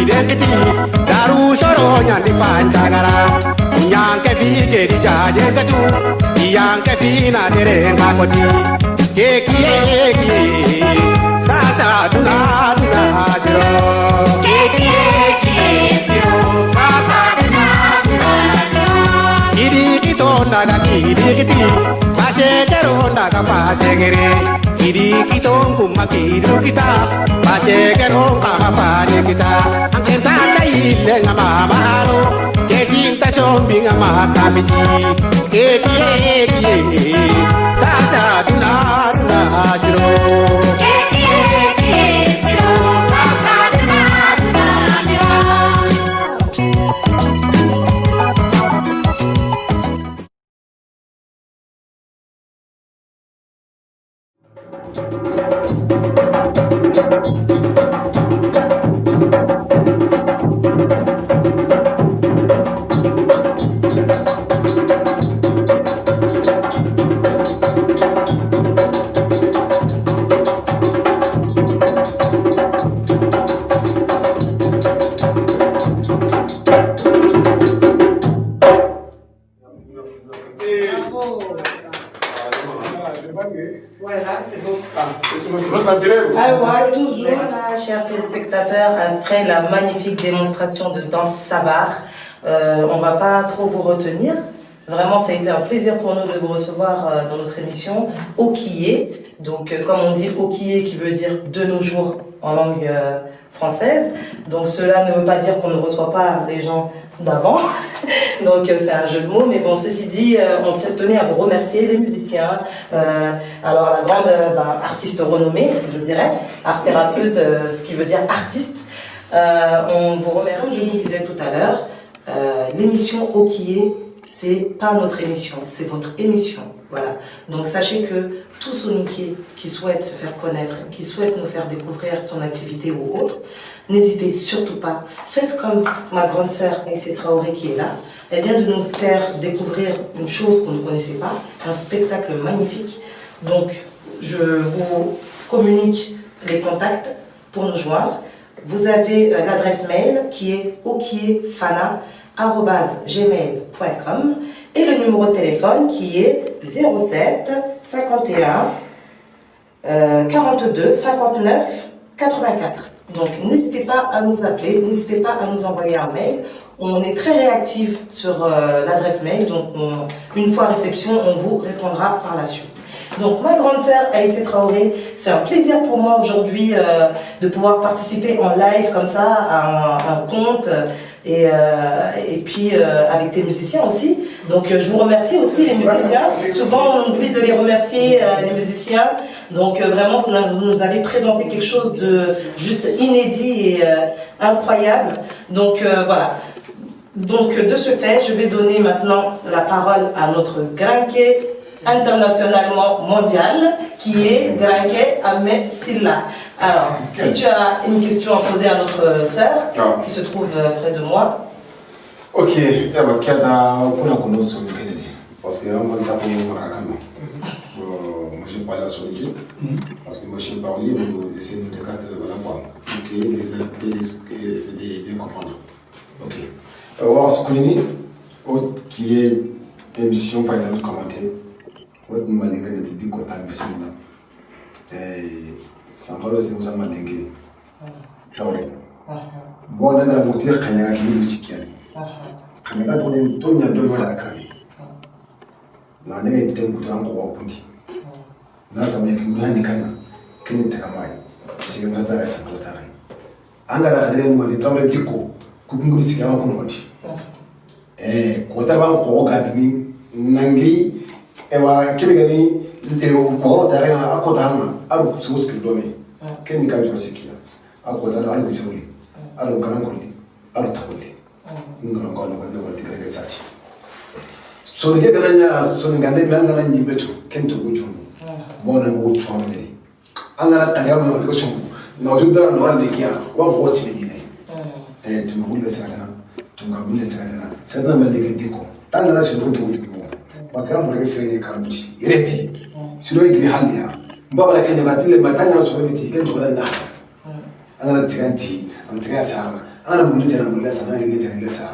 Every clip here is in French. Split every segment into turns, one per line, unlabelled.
dengiti daru shoro nyandi panjagara nyanke fi geri jaje katu yanke fi na dere ngakoti keki sasa duna jiro keki siro sasa duna kiri kito naga kiri kiti pase kero naga pase kere kiri kito kumma kiri kita pase kero naga pase kita angkenta kai lenga mama halo keki ta shombi ngama kamiti keki sasa duna jiro keki siro sasa duna jiro.
Voilà, c'est bon.
Alors, toujours là, chers téléspectateurs, après la magnifique démonstration de danse sabar, on ne va pas trop vous retenir. Vraiment, ça a été un plaisir pour nous de vous recevoir dans notre émission Okiye. Donc, comme on dit Okiye, qui veut dire de nos jours en langue française. Donc, cela ne veut pas dire qu'on ne reçoit pas les gens d'avant. Donc, c'est un jeu de mots. Mais bon, ceci dit, on tenait à vous remercier, les musiciens. Alors, la grande artiste renommée, je dirais, art thérapeute, ce qui veut dire artiste. On vous remercie. Comme je vous disais tout à l'heure, l'émission Okiye, c'est pas notre émission, c'est votre émission. Voilà. Donc sachez que tout Soniké qui souhaite se faire connaître, qui souhaite nous faire découvrir son activité ou autre, n'hésitez surtout pas. Faites comme ma grande sœur Aïssé Traoré qui est là. Elle vient de nous faire découvrir une chose qu'on ne connaissait pas, un spectacle magnifique. Donc je vous communique les contacts pour nous joindre. Vous avez l'adresse mail qui est okiyefana@gmail.com et le numéro de téléphone qui est 07 51 42 59 84. Donc n'hésitez pas à nous appeler, n'hésitez pas à nous envoyer un mail. On est très réactif sur l'adresse mail, donc une fois réception, on vous répondra par la suite. Donc ma grande sœur Aïssé Traoré, c'est un plaisir pour moi aujourd'hui de pouvoir participer en live comme ça à un conte et puis avec tes musiciens aussi. Donc je vous remercie aussi les musiciens. Souvent on oublie de les remercier les musiciens. Donc vraiment vous nous avez présenté quelque chose de juste inédit et incroyable. Donc voilà. Donc de ce fait, je vais donner maintenant la parole à notre grinqué internationalement mondial qui est Grinké Ahmed Silla. Alors, si tu as une question à poser à notre sœur qui se trouve près de moi.
Ok, d'abord, parce que moi, je parle à son équipe, parce que moi, je suis parlé, mais nous essayons de casser le ballon. Donc, c'est bien comprendre. Ok. Alors, ce qui est émission par exemple commentée. Ouais, vous m'avez dit que vous avez dit que sans parler de ça, vous avez dit que bon, on a la moitié qui est musique. Quand on a donné tout, il y a deux mois à la carrière. On a été un peu en gros. On a samé que nous avons dit que nous avons si on a dit que nous avons on a dit que nous avons dit que nous avons dit que nous avons dit que ewa kebe gani ko da ga akota hama aru so skill domi ken ka jo sikia akota da aru bisuri aru ganan kulli aru takulli ngara ko no ko no tigare ga sati so nge gananya so ngande me ngana nyimbeto ken to gujunu bona ngo family angana kanya mo ko so no juda no wal lekia wa ko timi ni tumuhulle sana tungabulle sana sana mali gediko tangana so ndo gujunu parce que on regarde kamuti ireti silo igni halia mbaba lakini batile matanga na sobeti kenjo kana na angana tiganti amtiga sana ana mun tana mun lesa na ne tana lesa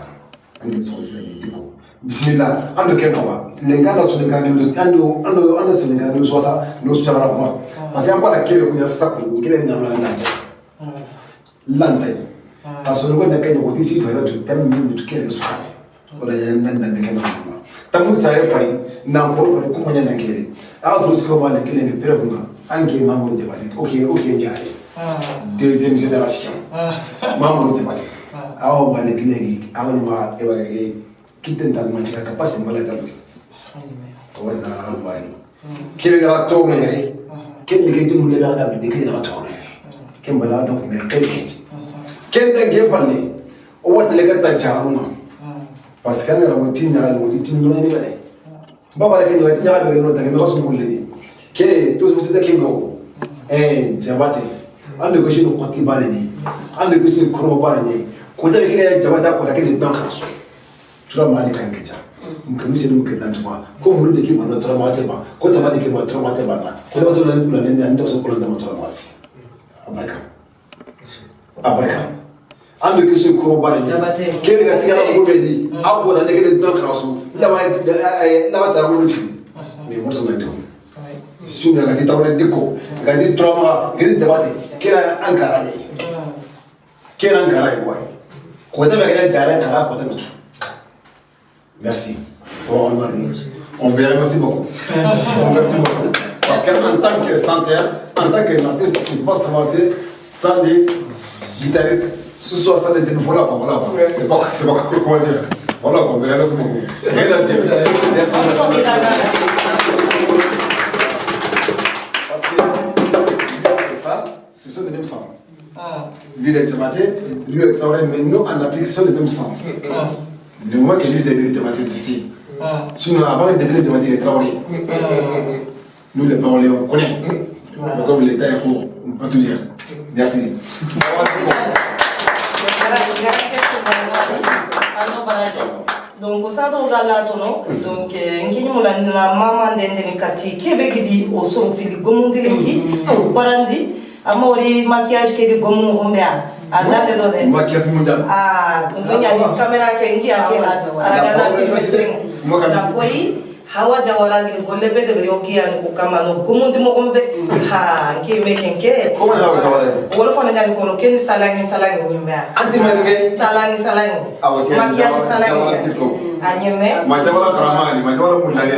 an da so sai ne diko bismillah ando ken kawa lengana so lengana no ando so lengana no so sa no so jara ko parce que ampa kebe ku ya sa ko kebe na na lantay parce que wanda kai ko disi to to tan min to kebe so kale wala nan nan ke ma tamu sai pari na ko ko ko manya na kere aso so ko ma kele ni prevenga ange mamour de badi ok jare deuxième génération mamour de badi awo ma le kele awon ma e wa ke kitten tal ma cika kapasi mbala tal wanda amari kebe ga to mo yare ken ni ke jimu le ga bi ke na to ken bala to ne ke ken da ge palle o wata le ga ta jaruma parce que ngara woti nyara le woti tin do ni bale baba ke woti nyara be no ta ke rasul mo le ni ke to so te ke go jabate ande ko shi no kwati bale ni ande ko shi ko bale ni ko ta ke jabata ko ta ke dan kasu tura mali kan keja mke misi mke dantuma ko mulu de ki bana tura mate ba ko tama de ki ba tura mate ba na ko ba so la kula ne ando so kula dama tura masi abarka ando ki so ko ba ne ke ga sigara ko be di abo da ne ke don krasu la ba ta mulu ti me mo so na do su ga ti tawre dikko ga di tura ma ga di jabate kira an kara ne kira an kara ko ai ko ta ba ga jara kara ko ta mutu. Merci. Bon, on verra, merci beaucoup. Merci beaucoup. Parce qu'en tant que chanteur, en tant qu'artiste, tu ne peux pas s'avancer sans les guitaristes. Ce soit sans les téléphone, voilà. C'est pas comment dire. Voilà, on verra, merci beaucoup. Merci. Parce que ça, ce sont les mêmes sons. Lui, il est tomaté, lui, il est tomaté, mais nous, en Afrique, ce sont les mêmes sons. Le moment que lui devait débattre ici. Sinon, avant de débattre, il est travaillé. Nous, les paroliers, on connaît. Comme l'État est court, on peut tout dire. Merci.
Donc, au sein de Galatono, donc, la maman d'Endeni Kati, Québec, au son fil, Gomundeleki, Barandi, Amori, maquillage, qui est Gomun Rombea.
Maquillage mondial.
Tentunya di kamera kengi akela ala film na hawa jawara di golle be de yogi an ko kamano kumundi mo gombe ke me kenke
ko hawa jawara
wala fona ngani kono ken salangi nyimbe
anti manike
salangi maquillage salangi anyeme
ma jawara karamani ma jawara mulali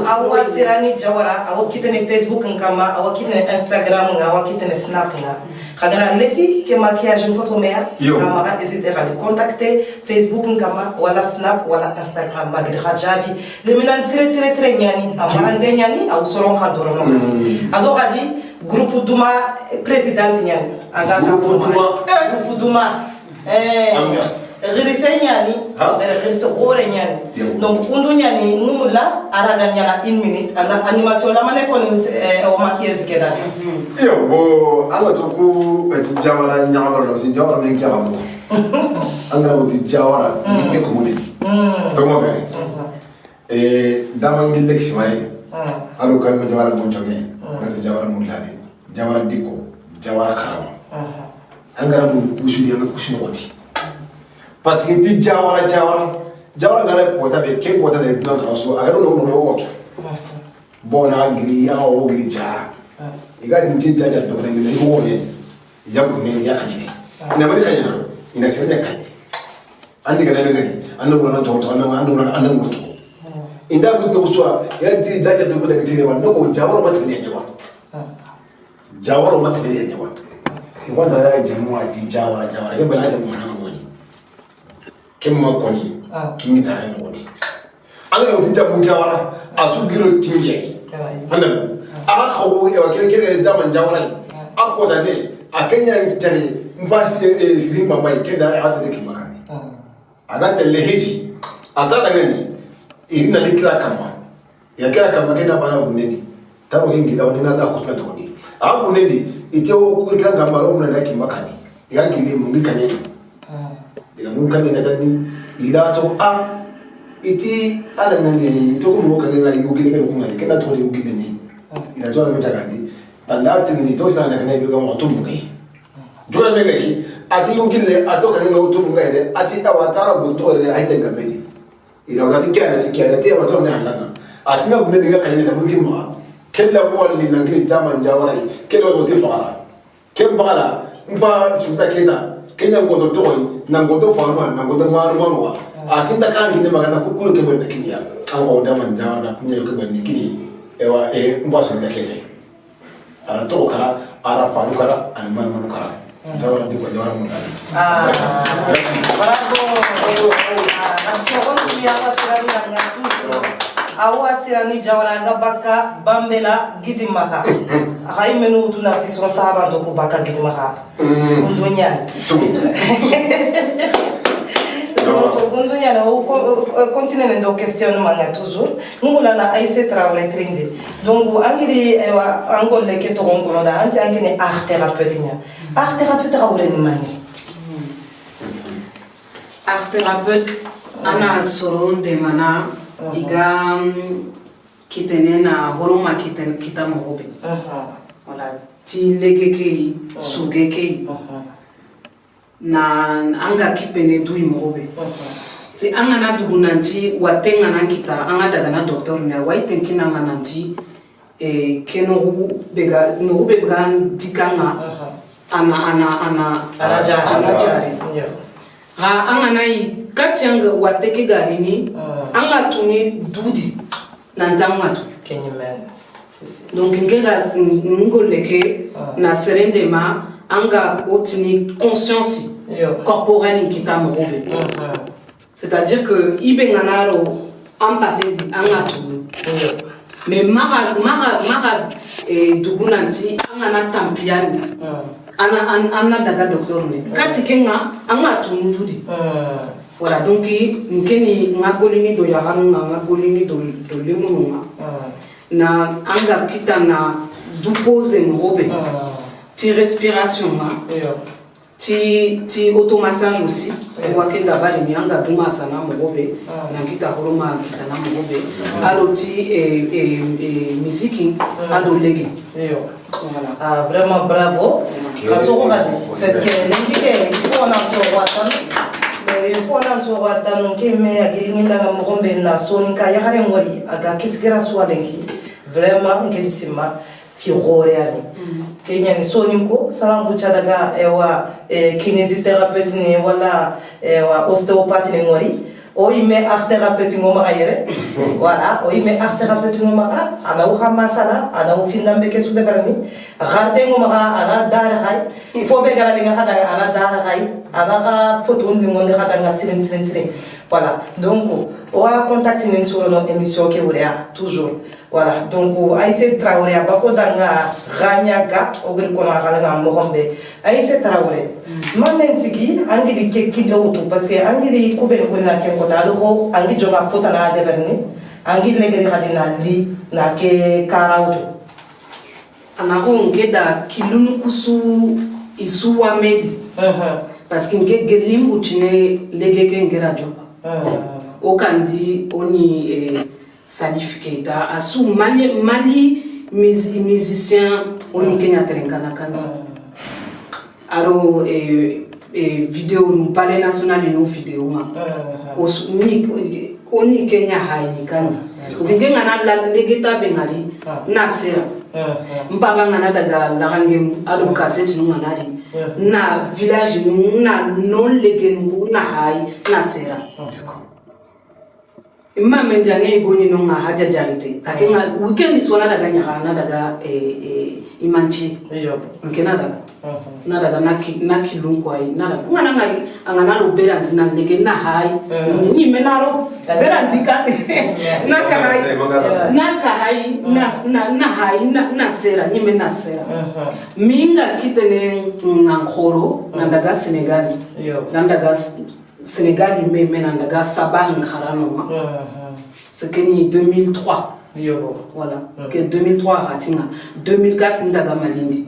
awa sirani jawara awa kitene Facebook nkama awa kitene Instagram nga awa kitene Snap nga khagana lefi ke maquillage ko somea kama ga hésiter à contacter Facebook nkama wala Snap wala Instagram magri hajabi le minan sire nyani amarande nyani au soron ka doro no ado gadi groupe duma président nyani aga groupe duma Réalisé nyani, réalisé ore nyani. Donc undu nyani numula araga nyana 1 minute ana animation la mane kon o maquillage keda.
Yo bo ala to ku eti jawara nyama do si jawara men kya bo. Anga uti jawara ni ko moni. To mo gari. Damangil lek simay. Alo kan mo jawara bo joge. Na jawara mulani. Jawara dikko, jawara karama. Angara mu kusudi anga kusudi wati parce que ti jawara gale pota be ke pota de dan raso aga no wotu bona ngiri ya o ngiri ja iga ti jaja do ko ngi ko woni ya ko ne ya kanye ina bari kanye na ina se da kanye andi ga ne ngari anno ko na to anno mo to inda ko to so ya ti jaja do ko da ti ne wa no ko jawara mata ne ya jawara mata ne ya wanda ya jamu a ti jawara ke bala jamu na ngoni kemma koni kimi ta ne ngoni an ga mutunta mu jawara a su giro kinje wannan aka kawo e wa ke da man jawara a ko da ne a kenya tare mba sirin ba mai kenda a ta dake makani aga talle heji a ta daga ne ina likira kama ya kira kama kenda bana buneni taro hingi da wani ga ku ta to ni a buneni ite o kurikira ngamba o muna naki makani ya ngile mungi kaneni ila mungi kaneni natani ila to iti ada nani to ko mo kanela yugile ko ngani kana to yugile ni ila to na mchagani anda tini to sana kana bi ko to mungi jora mengari ati yugile atoka ni ngautu ngere ati awatara bunto re aite ngamedi ila wakati kia ati kia ati abato ne halana ati na gune diga kayene da bunti ma kella wali nangri tama njawara kella wote fara kembala mba suta keta kenya ngodo toy na ngodo fama na ngodo marwa ati ndaka ngine magana kukuyo ke bonne kinya ango da manjawara kunye ke bonne kini ewa mba suta kete ara to kara ara faru kara an manu kara jawara di ko jawara mun
bravo action ya wasirani na ngatu awa sirani jawara ga baka bambela gidimaka akai menu tunati son sahaba do ko baka gidimaka undonya Gundunya na continue ndo questionnement na toujours ngula na Aïssé Traoré trinde donc angili angole ke to ngolo da anti angine art thérapeute Traoré ni mani
art thérapeute ana soron de mana iga kitene na horoma kiten kita mobe wala ti legeke sugeke na anga kipene dui mobe si anga na dugunanti watenga na kita anga daga na doctor na waiten kina nanti keno bega no bega dikanga ana jare ha anga na kati anga wateke garini anga tuni dudi na ndamatu
kenyemen
donc ngega ngoleke na serendema anga otini conscience corporelle kita mobe c'est-à-dire que ibenganaro ampatendi anga tunu mais mara dugunanti anga na tampiani ana daga docteur ne kati kenga anga tunu dudi voilà donc nkeni ngagolini do yaharu ngagolini do lemununga na anga kita na dupose mobe ti respiration ti automassage aussi wakenda bali ni anga duma sana mobe na kita horoma kita na mobe alo ti musique ado legi
voilà vraiment bravo parce que l'ingé il faut on so watan ke me agiringi ndanga mogombe na sonika ya hare ngori aga kisgira swalengi vraiment ngelisima fi gore ali kenya ni soniko salambu chadaga ewa kinésithérapeute ni wala ewa ostéopathe ni ngori o ime art thérapeute ngoma ayere voilà o ime art thérapeute ngoma ana u khamasala ana u findambe ke sude barani garde ngoma ana dara hay il faut be gala linga khada ana dara hay ana ka photo ni ngonde khada nga silen voilà donc on va contacter nous sur notre émission que vous toujours voilà donc Aïssé Traoré abako danga ranyaga ogri ko na kala mohombe Aïssé Traoré manen sigi angi di kekki do to parce que angi di ko be ko na ke ko ta do angi joga fota na de berni angi legri hadina li na ke karawto
anako ngeda kilunu kusu isu wa medi parce que nge gelimbu tine legeke ngera joba okandi oni Salif Keita asu mali musicien oni Kenya terenkana kandi aro vidéo no palais national no vidéo ma oni Kenya hayi kandi ukingenga na legeta bengari na sera mpaba ngana daga larange ado cassette no nganari na village na non legenu na hayi na sera imma menjane igoni no nga haja jarite akenga weekend sona daga nyaka daga imanchi nkena daga na daga naki lunko ai na ngana ngari angana lo beranzi na lege na hai ni menaro beranzi kate na hai na sera ni mena sera minga kitene ngankoro na daga Senegal na daga Sénégal mais menandaga sabah nkharano c'est que ni 2003 voilà que 2003 ratinga 2004 ndaga malindi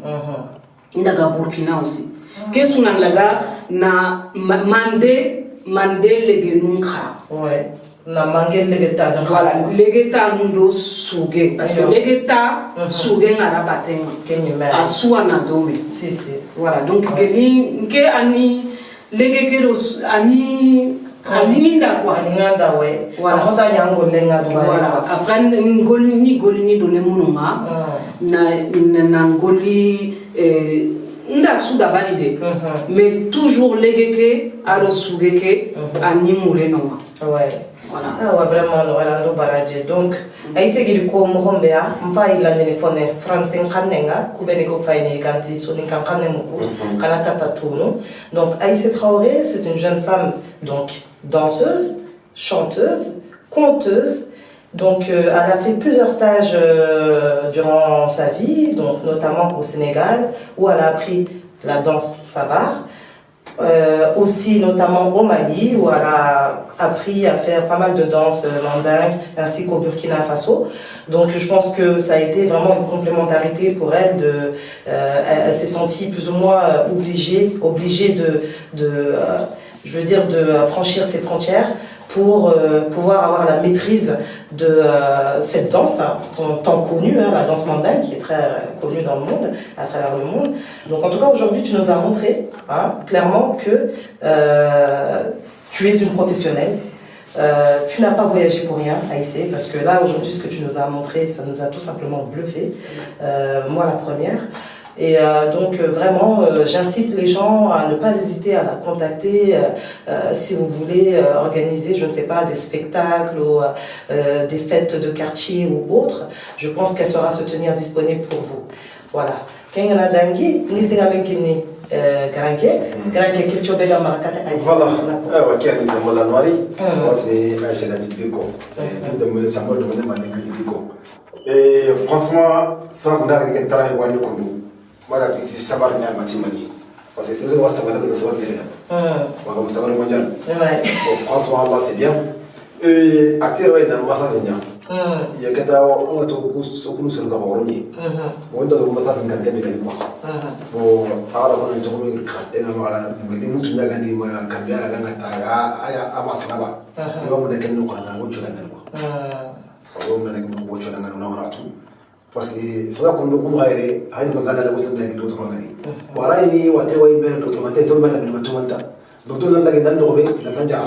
ndaga Burkina aussi que sunandaga na mande legenunka
ouais Na mangel legeta.
Voilà, legeta nundo suge. Parce que legeta suge ngara batenga.
Kenyume.
Asua na dome.
Si, si.
Voilà, donc geli nke ani legekero ani aninda quoi.
Aninda ouais.
Voilà.
Après ça nyango lenga doit.
Voilà. Après ngoli dole mununga na ngoli nda suda validé. Mais toujours legeke alo sugeke ani murenonga.
Ouais.
Voilà.
Ah ouais, vraiment, Orlando Baradje. Donc, aïe, il ko mohombea, mpa il a téléphone français kanenga, kubene ko faine ganti soni kankane moko, kana katatuno. Donc, Aïssé Traoré, c'est une jeune femme, donc, danseuse, chanteuse, conteuse. Donc, elle a fait plusieurs stages durant sa vie, donc, notamment au Sénégal, où elle a appris la danse sabar. Aussi notamment au Mali où elle a appris à faire pas mal de danse mandingue ainsi qu'au Burkina Faso. Donc je pense que ça a été vraiment une complémentarité pour elle. Elle s'est sentie plus ou moins obligée de franchir ses frontières pour pouvoir avoir la maîtrise de cette danse, tant connue, la danse mandingue, qui est très connue dans le monde, à travers le monde. Donc en tout cas, aujourd'hui, tu nous as montré clairement que tu es une professionnelle. Tu n'as pas voyagé pour rien, Aïssé, parce que là, aujourd'hui, ce que tu nous as montré, ça nous a tout simplement bluffé. Moi, la première. Et donc vraiment, j'incite les gens à ne pas hésiter à la contacter si vous voulez organiser, je ne sais pas, des spectacles ou des fêtes de quartier ou autres. Je pense qu'elle sera se tenir disponible pour vous. Voilà. Voilà. Question de
voilà. Ok, c'est moi la noire. C'est la et franchement, sans qu'on ait un travail, voilà, c'est savoir n'y a matimani. Parce que c'est le savoir de savoir de savoir mondial. Franchement, là c'est bien. Et à tirer dans le massage, il y a que t'as on a tout sur le Cameroun. On doit le massage en quantité de quoi. Bon, alors on est tombé et on a nous tout n'a gagné moi cambier la ganga à Massaba. On a qu'un nom à la route on a qu'un route à la tout. Parce que c'est là qu'on nous a aéré, à une magana la route d'autres manières. Voilà, il y a des way bien d'autres manières, tout le monde a tout le temps. D'autres n'ont pas gagné d'enlever la tanja.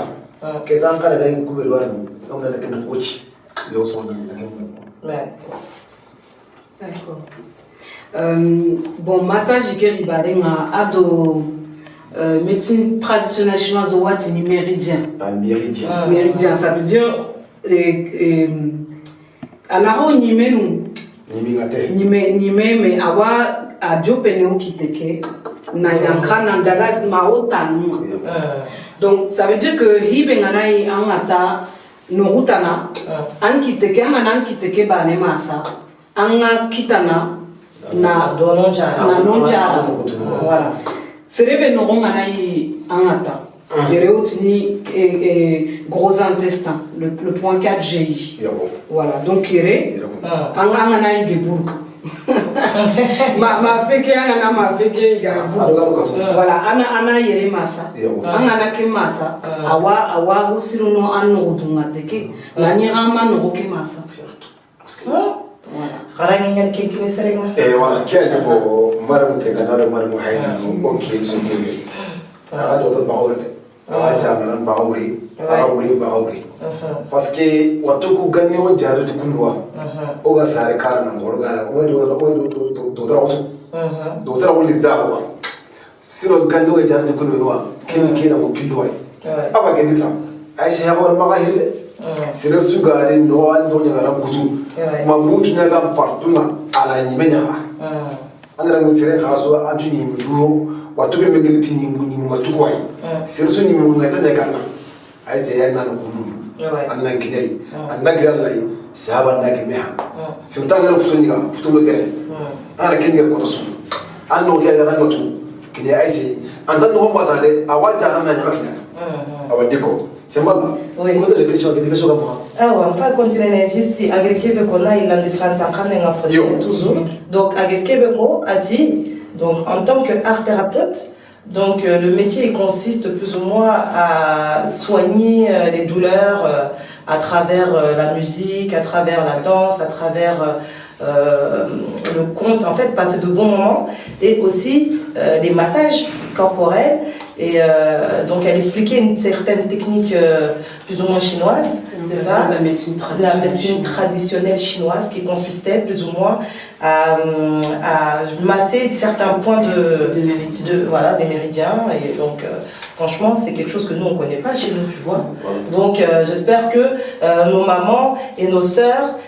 Qu'est-ce qu'on a gagné comme le warni, on a gagné un coach. Le son de la
D'accord. Bon, massage qui est à ado médecine traditionnelle chinoise au Wat ni méridien.
Un méridien.
Méridien, ça veut dire à la rue ni menu. Ni mais awa a jopene kiteke na nyankana ndaga maotanu. Donc ça veut dire que hibe nganai angata norutana ankiteke angana ankiteke bane masa anga kitana na nonja voilà serebe no nganai angata Yéréotini gros intestin, le point 4 GI. Voilà, donc Yéré, Angana Igeburu. Ma fait que Angana m'a fait que voilà, Ana Yéré Massa. Angana ke Massa. Awa Usiruno Anodunga teke. Lanirama no Roke Massa.
Voilà.
Et voilà, qui a dit pour Maramou Teganaro, Maramou Haïna, ok, ils sont tirés. À d'autres paroles. Parce que watuku gani o jari di kundwa o ga sare kara na ngoro gara o do tra wuli dawa sino gani o jari di kundwa ken kena ko kilwa aba gani sa aisha ya wal magahile sire su gari no an do nya gara kutu ma mutu nya ga partuna ala ni menya angara mu sire khaso antuni mu watu be megeliti ni matu kwai sirso ni mu ngata de kana ai se yana na kulu annan kidai annan gidan lai sahaba na ke meha si utaga futo ni ga futo lo tere ana ken ga ko su anno ke ga ngatu kidai ai se andan no ba sa de awaja na nya makina awadiko c'est moi
oui
ko de question comme moi
on peut continuer ici avec Québécois là il a des France en train de toujours donc avec Québécois a dit. Donc, en tant qu'art thérapeute, donc, le métier consiste plus ou moins à soigner les douleurs à travers la musique, à travers la danse, à travers le conte, en fait, passer de bons moments, et aussi les massages corporels. Et donc elle expliquait une certaine technique plus ou moins chinoise, c'est ça?
La médecine traditionnelle.
La médecine traditionnelle chinoise qui consistait plus ou moins à masser certains points voilà, des méridiens. Et donc franchement c'est quelque chose que nous on ne connaît pas chez nous, tu vois. Donc j'espère que nos mamans et nos sœurs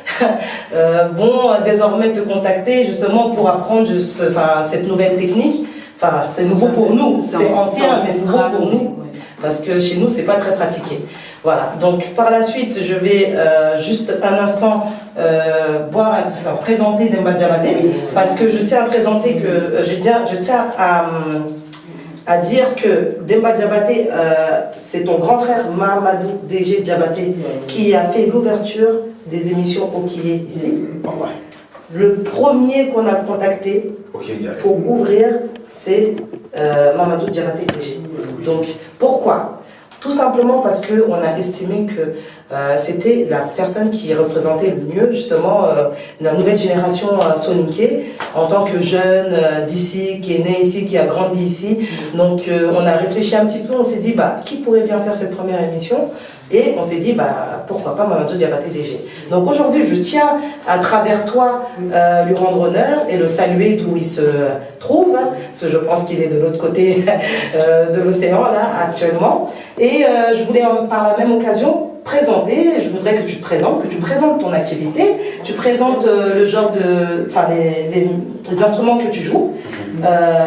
vont désormais te contacter justement pour apprendre cette nouvelle technique. Enfin, c'est nouveau pour nous, c'est ancien, mais c'est nouveau pour nous, parce que chez nous, c'est pas très pratiqué. Voilà, donc par la suite, je vais juste un instant présenter Demba Diabaté, parce que je tiens à présenter que, je tiens à dire que Demba Diabaté, c'est ton grand frère Mahamadou DG Diabaté, qui a fait l'ouverture des émissions Okié ici. Le premier qu'on a contacté pour ouvrir, c'est Mahamadou Diabaté DG. Donc, pourquoi? Tout simplement parce qu'on a estimé que c'était la personne qui représentait le mieux, justement, la nouvelle génération soninké, en tant que jeune d'ici, qui est né ici, qui a grandi ici. Donc, on a réfléchi un petit peu, on s'est dit, qui pourrait bien faire cette première émission? Et on s'est dit, pourquoi pas Mahamadou Diabaté DG. Donc aujourd'hui, je tiens, à travers toi, lui rendre honneur et le saluer d'où il se trouve, parce que je pense qu'il est de l'autre côté de l'océan, là, actuellement. Et je voulais, par la même occasion, présenter, je voudrais que tu te présentes, ton activité, tu présentes le genre les instruments que tu joues,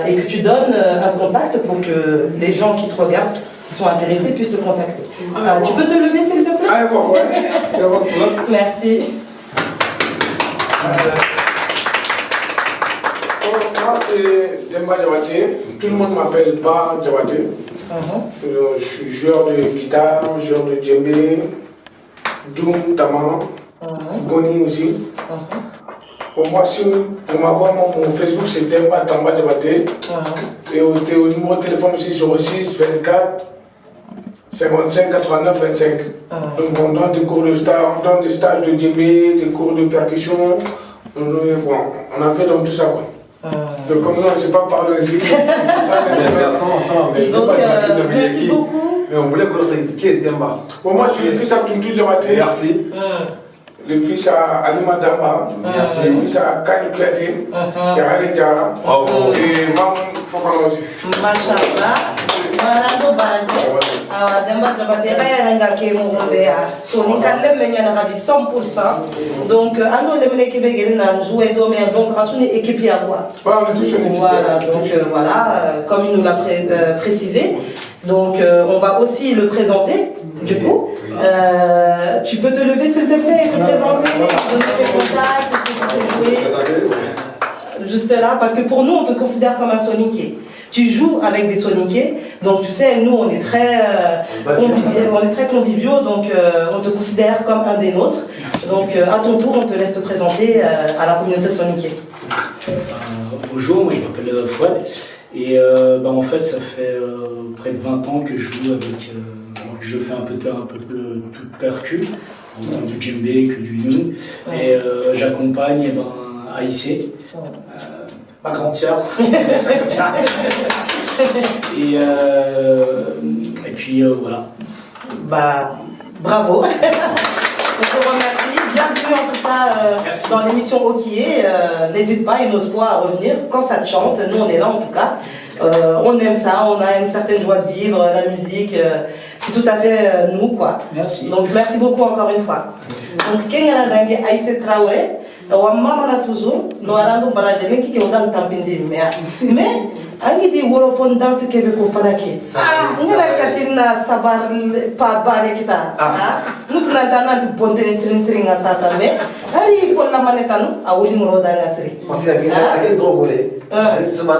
et que tu donnes un contact pour que les gens qui te regardent, qui sont intéressés, puissent te contacter. Tu peux te lever s'il te plaît?
Ah bon, ouais.
Merci.
Moi c'est Demba Diabaté. Tout le monde m'appelle Ba Diabaté. Je suis joueur de guitare, joueur de djembé, doum, tama, goni aussi. Pour moi, pour m'avoir mon Facebook, c'est Demba Tamba Diabaté. Et au numéro de téléphone aussi 06 24 55 89 25. Donc on donne des cours de stage, on donne des stages de djembé, des cours de percussion. On a fait donc tout ça, quoi. Donc comme nous on ne sait pas parler aussi, c'est ça.
Donc merci beaucoup.
Mais on voulait connaître qui est Demba.
Bon, moi je suis le fils à Tuntu Diabaté.
Merci.
Le fils à Alima Damba.
Merci.
Le fils à Kanye Kouyaté. Yarade Diara. Et Mam Fofana aussi.
Machallah. Voilà, Demba Diabaté, donc, voilà, donc voilà, comme il nous l'a précisé. Donc, on va aussi le présenter, du coup. Tu peux te lever, s'il te plaît, et te présenter, donner tes contacts, est-ce que tu sais jouer? Juste là, parce que pour nous, on te considère comme un soninké. Tu joues avec des soninké, donc tu sais, nous, on est très conviviaux, donc on te considère comme un des nôtres. Donc, à ton tour, on te laisse te présenter à la communauté soninké.
Bonjour, moi je m'appelle Fouad, et en fait, ça fait près de 20 ans que je joue avec. Alors que je fais un peu de tout percu, autant du djembé que du noun, et j'accompagne AIC. Ma grande sœur, ça comme ça. Et puis voilà.
Bravo. Je te remercie. Bienvenue en tout cas dans l'émission Okié. N'hésite pas une autre fois à revenir quand ça te chante. Nous on est là en tout cas. On aime ça, on a une certaine joie de vivre, la musique, c'est tout à fait nous quoi.
Merci.
Donc merci beaucoup encore une fois. Donc Kenya Dangue Aïssé Traoré. Maman a toujours, nous allons nous balader qui est dans le tampindi mais angi di wolofon dans ce qu'elle veut qu'on fasse. Nous la katina sabar pas barre kita. Nous t'en attendons de bonne trinitring à ça mais il faut la manetano à Woli Moro dans la série.
Parce qu'il y a un drôle. Parce que ça va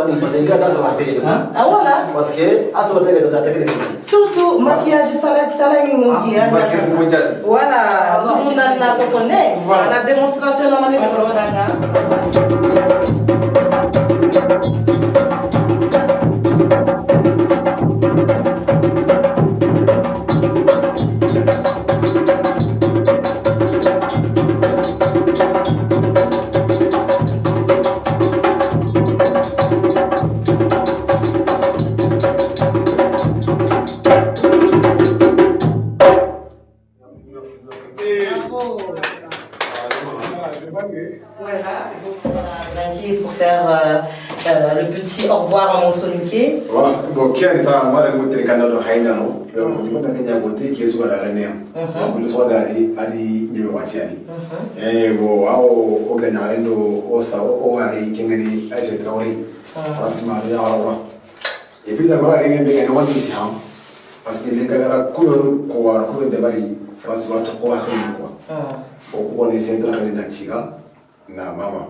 t'aider.
Ah voilà.
Parce que ça va t'aider.
Surtout maquillage salami mondial. Voilà. Nous on a la toponné. La démonstration la manette de Rodanga. Voilà, c'est beaucoup Granky pour faire le petit au revoir en monsoniqué.
Voilà, bon, qui est moi le mot de canal de Haïdano, le son du monde à Voté qui est sur la René. Le soir d'aller à l'Université. Et bon, au Ghanareno, au Sao, au Harry, Kingani, à cette oreille. Franchement, il y a un et puis ça va aller bien dans ici, parce que les gars, couleur de Bari, Franchement, tu peux avoir quoi. On est centre de Natiga, na maman.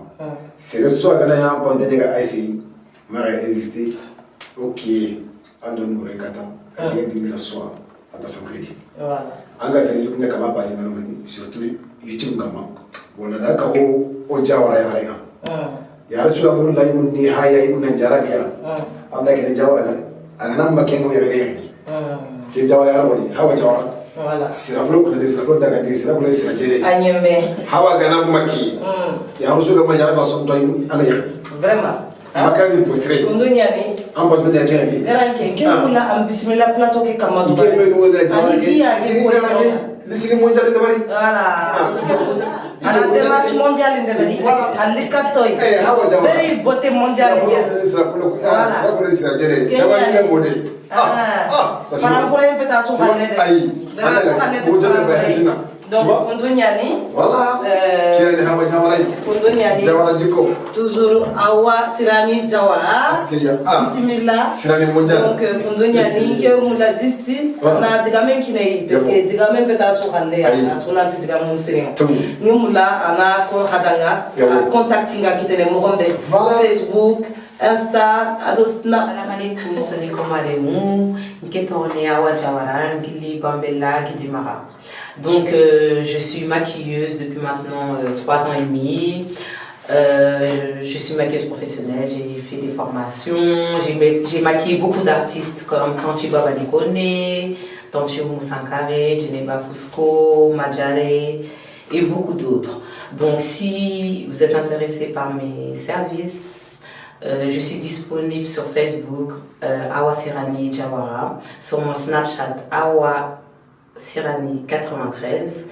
C'est le soir que l'on a un peu de ici, mais existé. Ok, on donne nous regardons. Est-ce que le soir, à ta santé.
Voilà.
En cas Facebook, n'est pas passé surtout YouTube comment. On a d'accord au Jawara rien. Yara tu as mon laïm ni haya ibn Jarabia. Amda ke Jawara kan. Agana makengo yere yere. Ke Jawara yara boni. Hawa Jawara.
Voilà.
Siraflo ko le siraflo daga di siraflo le sirajere.
Anyembe.
Hawa gana maki. Yara su ga manyara ba so to ana yere.
Vraiment.
Makazi postre.
Kundunyani.
Amba do ya jere.
Garanke kula am bismillah plateau ke kamadu.
Ke me do le Jawara.
Lissigi mondial de Bari. Voilà. À la démarche mondiale de Bari. À l'Ikatoy. Very beauté mondiale. Voilà. Ça m'a pour l'invitation à l'aide. Donc, Kondonyani.
Voilà. Qui est Hawa Jawara.
Kondonyani.
Jawara Diko.
Toujours Awa Sirani Jawara. Bismillah.
Sirani mondial.
Donc, Kondonyani, qui est moula zisti. On a des gamins qui n'est parce que des gamins peut être sur aller. On a des gamins sérieux. Nous moula, on a quoi hadanga. Contacting à quitter les morombe. Facebook. Insta, Adosna.
Alaikum, Soni Komalemu, Nketone Awa Jawara, Nkili Bambella, Kidimara. Donc, je suis maquilleuse depuis maintenant 3 ans et demi. Je suis maquilleuse professionnelle, j'ai fait des formations, j'ai maquillé beaucoup d'artistes comme Tanti Baba Nikone, Tanti Moussankare, Geneva Fusco, Majare et beaucoup d'autres. Donc, si vous êtes intéressé par mes services, je suis disponible sur Facebook, Awa Sirani Jawara, sur mon Snapchat, Awa Sirani 93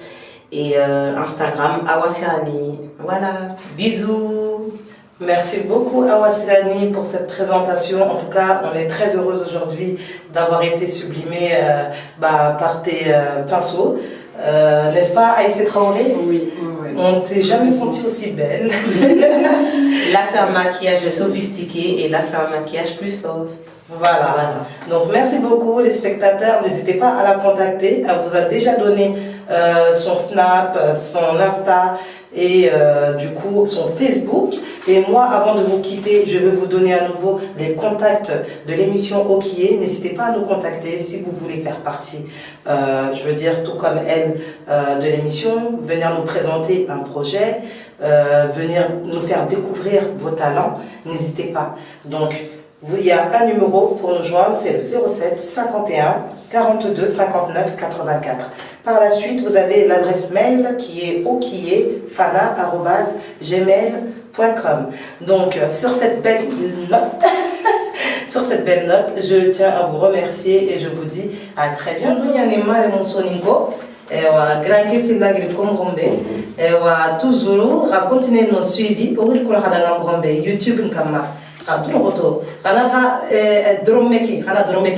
et Instagram, Awa Sirani. Voilà, bisous.
Merci beaucoup Awa Sirani pour cette présentation. En tout cas, on est très heureuse aujourd'hui d'avoir été sublimés par tes pinceaux. N'est-ce pas Aïssé Traoré?
Oui.
On ne s'est jamais senti aussi belle.
Là, c'est un maquillage sophistiqué et là, c'est un maquillage plus soft.
Voilà. Donc, merci beaucoup les spectateurs. N'hésitez pas à la contacter. Elle vous a déjà donné son Snap, son Insta et du coup son Facebook. Et moi, avant de vous quitter, je vais vous donner à nouveau les contacts de l'émission Okié. N'hésitez pas à nous contacter si vous voulez faire partie, je veux dire, tout comme elle, de l'émission, venir nous présenter un projet, venir nous faire découvrir vos talents. N'hésitez pas. Donc, il y a un numéro pour nous joindre, c'est le 07 51 42 59 84. Par la suite, vous avez l'adresse mail qui est okiefana@gmail.com. Donc, sur cette belle note, je tiens à vous remercier et je vous dis à très bientôt. Toujours continuer nos suivis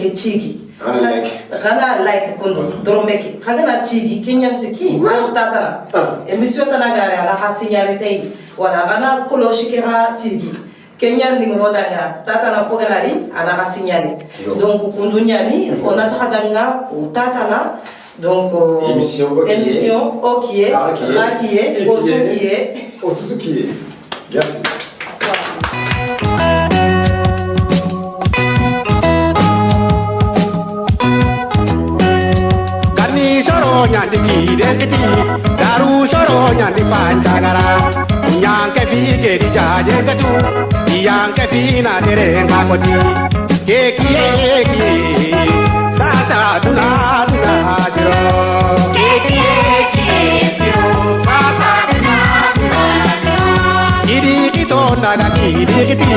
YouTube Rana like kondo dromeki hagana chigi kenyan siki tatana emission tanagara ala hasinyale tay wala rana koloshi kera chigi kenyan ningo danga tatana foganari ala hasinyale donc kundunyani ona tadanga tatana donc émission Okié Rakié
Osukié merci.
Nyandi kidekiti daru soro nyandi panjagara nyanke fi kedi jaje katu yanke fi na derenga koti keki sasa duna jiro keki siro sasa duna kidi kitonda ga kidi kiti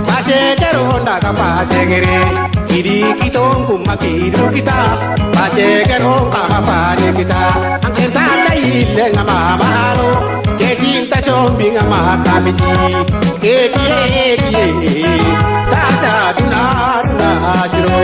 pase teronda ga pase gere kidi kitongu makidu kita pase geronga ga pase kita angkenta dai lenga mamalo keki shombinga makamiti eki eki sata tuna tuna jiro